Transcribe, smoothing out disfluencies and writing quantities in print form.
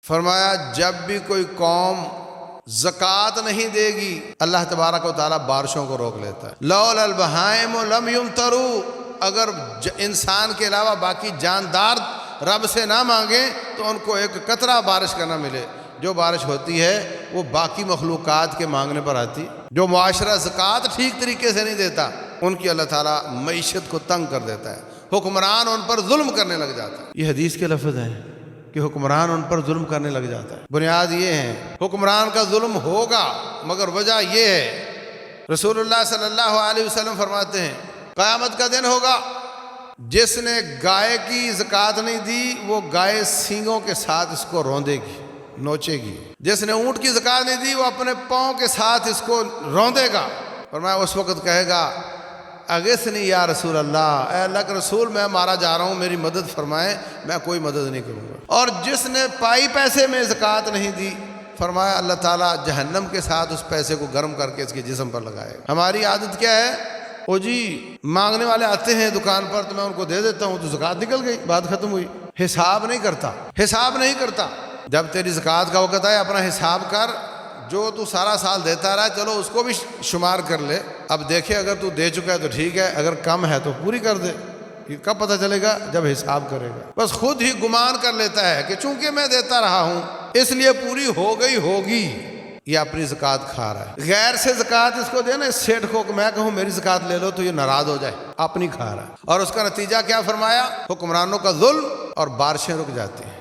فرمایا جب بھی کوئی قوم زکوٰۃ نہیں دے گی اللہ تبارک و تعالیٰ بارشوں کو روک لیتا ہے۔ لولا البہائم لم یمطروا، اگر انسان کے علاوہ باقی جاندار رب سے نہ مانگیں تو ان کو ایک قطرہ بارش کا نہ ملے۔ جو بارش ہوتی ہے وہ باقی مخلوقات کے مانگنے پر آتی۔ جو معاشرہ زکوٰۃ ٹھیک طریقے سے نہیں دیتا ان کی اللہ تعالیٰ معیشت کو تنگ کر دیتا ہے، حکمران ان پر ظلم کرنے لگ جاتا ہے۔ یہ حدیث کے لفظ ہیں کہ حکمران ان پر ظلم کرنے لگ جاتا ہے۔ بنیاد یہ ہے حکمران کا ظلم ہوگا، مگر وجہ یہ ہے رسول اللہ صلی اللہ علیہ وسلم فرماتے ہیں قیامت کا دن ہوگا جس نے گائے کی زکوٰۃ نہیں دی وہ گائے سینگوں کے ساتھ اس کو روندے گی، نوچے گی۔ جس نے اونٹ کی زکوٰۃ نہیں دی وہ اپنے پاؤں کے ساتھ اس کو روندے گا۔ فرمایا اس وقت کہے گا اغثنی یا رسول اللہ، اے اللہ کے رسول میں مارا جا رہا ہوں، میری مدد فرمائیں، میں کوئی مدد نہیں کروں گا۔ اور جس نے پائی پیسے میں زکوٰۃ نہیں دی فرمایا اللہ تعالیٰ جہنم کے ساتھ اس پیسے کو گرم کر کے اس کے جسم پر لگائے گا۔ ہماری عادت کیا ہے، او جی مانگنے والے آتے ہیں دکان پر تو میں ان کو دے دیتا ہوں تو زکوٰۃ نکل گئی، بات ختم ہوئی۔ حساب نہیں کرتا، حساب نہیں کرتا۔ جب تیری زکوٰۃ کا وقت آئے اپنا حساب کر، جو تو سارا سال دیتا رہا چلو اس کو بھی شمار کر لے، اب دیکھے اگر تو دے چکا ہے تو ٹھیک ہے، اگر کم ہے تو پوری کر دے۔ یہ کب پتہ چلے گا؟ جب حساب کرے گا۔ بس خود ہی گمان کر لیتا ہے کہ چونکہ میں دیتا رہا ہوں اس لیے پوری ہو گئی ہوگی، یہ اپنی زکوٰۃ کھا رہا ہے۔ غیر سے زکوٰۃ اس کو دینا، اس سیٹھ کو میں کہوں میری زکوٰۃ لے لو تو یہ ناراض ہو جائے، اپنی کھا رہا ہے۔ اور اس کا نتیجہ کیا فرمایا؟ حکمرانوں کا ظلم اور بارشیں رک جاتی ہیں۔